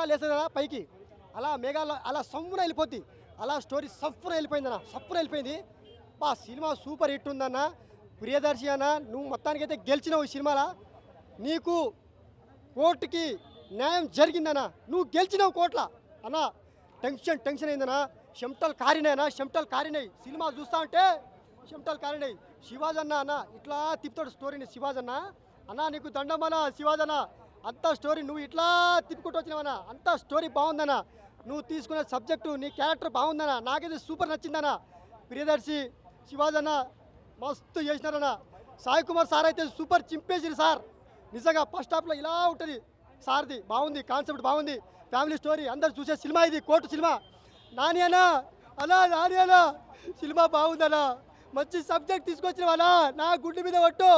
మేఘాలు వేస్తుందా పైకి, అలా మేఘాల్లో అలా సమ్మున వెళ్ళిపోద్ది. అలా స్టోరీ సఫ్ఫున వెళ్ళిపోయిందన్న, సఫ్ఫున వెళ్ళిపోయింది. బా సినిమా సూపర్ హిట్ ఉందన్న. ప్రియదర్శి అన్న, నువ్వు మొత్తానికైతే గెలిచినావు ఈ సినిమాలో. నీకు కోర్టుకి న్యాయం జరిగిందన్న, నువ్వు గెలిచినావు కోర్టులో అన్న. టెన్షన్ అయిందన్నా, చెమటలు కారినాయనా, చెమటలు కారినాయి. సినిమా చూస్తా ఉంటే చెమటలు కారినాయి. శివాజన్న అన్న ఇట్లా తిప్పుతాడు స్టోరీని. శివాజన్న అన్న నీకు దండమన్న. శివాజన్న అంత స్టోరీ నువ్వు ఇట్లా తిప్పుకుంటూ వచ్చినావన్నా, అంత స్టోరీ బాగుందన్న. నువ్వు తీసుకునే సబ్జెక్టు, నీ క్యారెక్టర్ బాగుందన్న, నాకైతే సూపర్ నచ్చిందన్న. ప్రియదర్శి శివాజన్న మస్తు చేసినారన్న. సాయి కుమార్ సార్ అయితే సూపర్ చింపేసిరు సార్. నిజంగా ఫస్ట్ హాఫ్లో ఇలా ఉంటుంది సార్ది, బాగుంది, కాన్సెప్ట్ బాగుంది, ఫ్యామిలీ స్టోరీ, అందరు చూసే సినిమా ఇది, కోర్టు సినిమా. నాని అన్నా సినిమా బాగుందన్నా, మంచి సబ్జెక్ట్ తీసుకొచ్చినవన్నా, నా గుండె మీద పట్టు.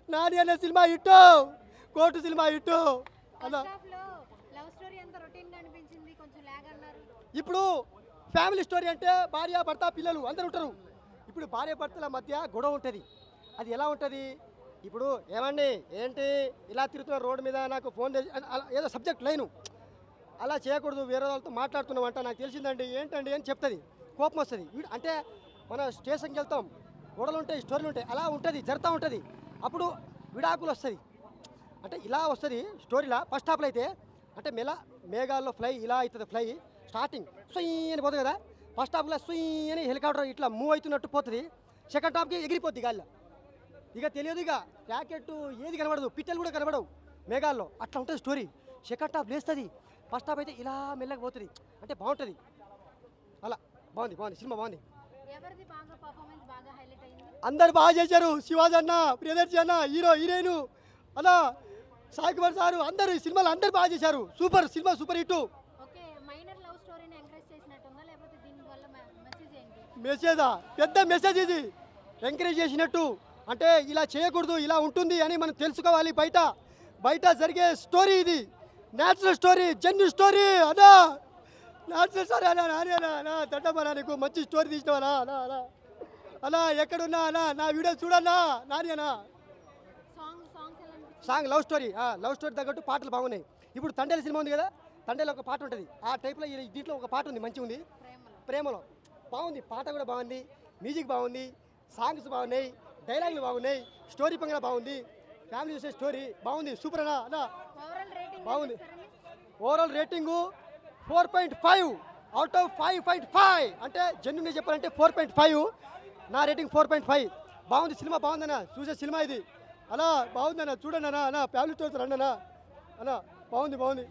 నాని అన్న సినిమా ఇట్టు, కోర్టు సినిమా ఇట్టు అన్న. ఇప్పుడు ఫ్యామిలీ స్టోరీ అంటే భార్య భర్త పిల్లలు అందరు ఉంటారు. ఇప్పుడు భార్య భర్తల మధ్య గొడవ ఉంటుంది. అది ఎలా ఉంటుంది? ఇప్పుడు ఏమండి ఏంటి ఇలా తిరుగుతున్న రోడ్డు మీద, నాకు ఫోన్ చేసి అలా ఏదో సబ్జెక్ట్ లైను, అలా చేయకూడదు, వేరే వాళ్ళతో మాట్లాడుతున్నామంట, నాకు తెలిసిందండి ఏంటండి అని చెప్తుంది. కోపం వస్తుంది. అంటే మన స్టేషన్కి వెళ్తాం, గొడవలు ఉంటాయి, స్టోరీలు ఉంటాయి, అలా ఉంటుంది, జరుగుతూ ఉంటుంది. అప్పుడు విడాకులు వస్తుంది. అంటే ఇలా వస్తుంది స్టోరీలా. ఫస్ట్ హాఫ్లో అయితే అంటే మేఘాల్లో ఫ్లై ఇలా అవుతుంది. ఫ్లై స్టార్టింగ్ సుయ్ అని పోతుంది కదా, ఫస్ట్ హాఫ్లో సుయ్ అని హెలికాప్టర్ ఇట్లా మూవ్ అవుతున్నట్టు పోతుంది. సెకండ్ హాఫ్కి ఎగిరిపోద్ది గాల్లో. ఇక తెలియదు, ఇక ప్యాకెట్ ఏది కనబడదు, పిట్టలు కూడా కనబడవు మేఘాల్లో. అట్లా ఉంటుంది స్టోరీ. సెకండ్ హాఫ్ లేస్తుంది, ఫస్ట్ హాఫ్ అయితే ఇలా మెల్లగా పోతుంది. అంటే బాగుంటుంది. అలా బాగుంది సినిమా, బాగుంది. అందరు బాగా చేశారు. శివాజీ అన్న, ప్రియదర్శి అన్న, హీరో హీరోయిన్ అలా, సాయి కుమార్ సారు, అందరు ఈ సినిమాలో అందరు బాగా చేశారు. సూపర్ సినిమా, సూపర్ హిట్. మెసేజా? పెద్ద మెసేజ్ ఇది. ఎంకరేజ్ చేసినట్టు అంటే ఇలా చేయకూడదు, ఇలా ఉంటుంది అని మనం తెలుసుకోవాలి. బయట జరిగే స్టోరీ ఇది, న్యాచురల్ స్టోరీ, జెన్యు స్టోరీ అదా. న్యాచురల్ స్టోరీ అన్నా దండమన్నా, నీకు మంచి స్టోరీ తీసినావనా అలా. ఎక్కడున్నా అన్నా నా వీడియో చూడన్నా నాని అన్నా. సాంగ్ లవ్ స్టోరీ తగ్గట్టు పాటలు బాగున్నాయి. ఇప్పుడు తండేల సినిమా ఉంది కదా, తండేలో ఒక పాట ఉంటుంది, ఆ టైప్లో దీంట్లో ఒక పాట ఉంది, మంచిగా ఉంది. ప్రేమలో బాగుంది, పాట కూడా బాగుంది, మ్యూజిక్ బాగుంది, సాంగ్స్ బాగున్నాయి, డైలాగులు బాగున్నాయి, స్టోరీ పంగా బాగుంది, ఫ్యామిలీ చూసే స్టోరీ బాగుంది. సూపర్ అన్నా బాగుంది. Overall rating 4.5 out of 5.5. అంటే జెన్యున్గా చెప్పాలంటే 4.5. నా రేటింగ్ 4.5. బాగుంది, సినిమా బాగుందన్న, చూసే సినిమా ఇది అలా. బాగుందన్న, చూడండి అన్న, ఫ్యామిలీ స్టోరీస్ రండి అన్న, బాగుంది.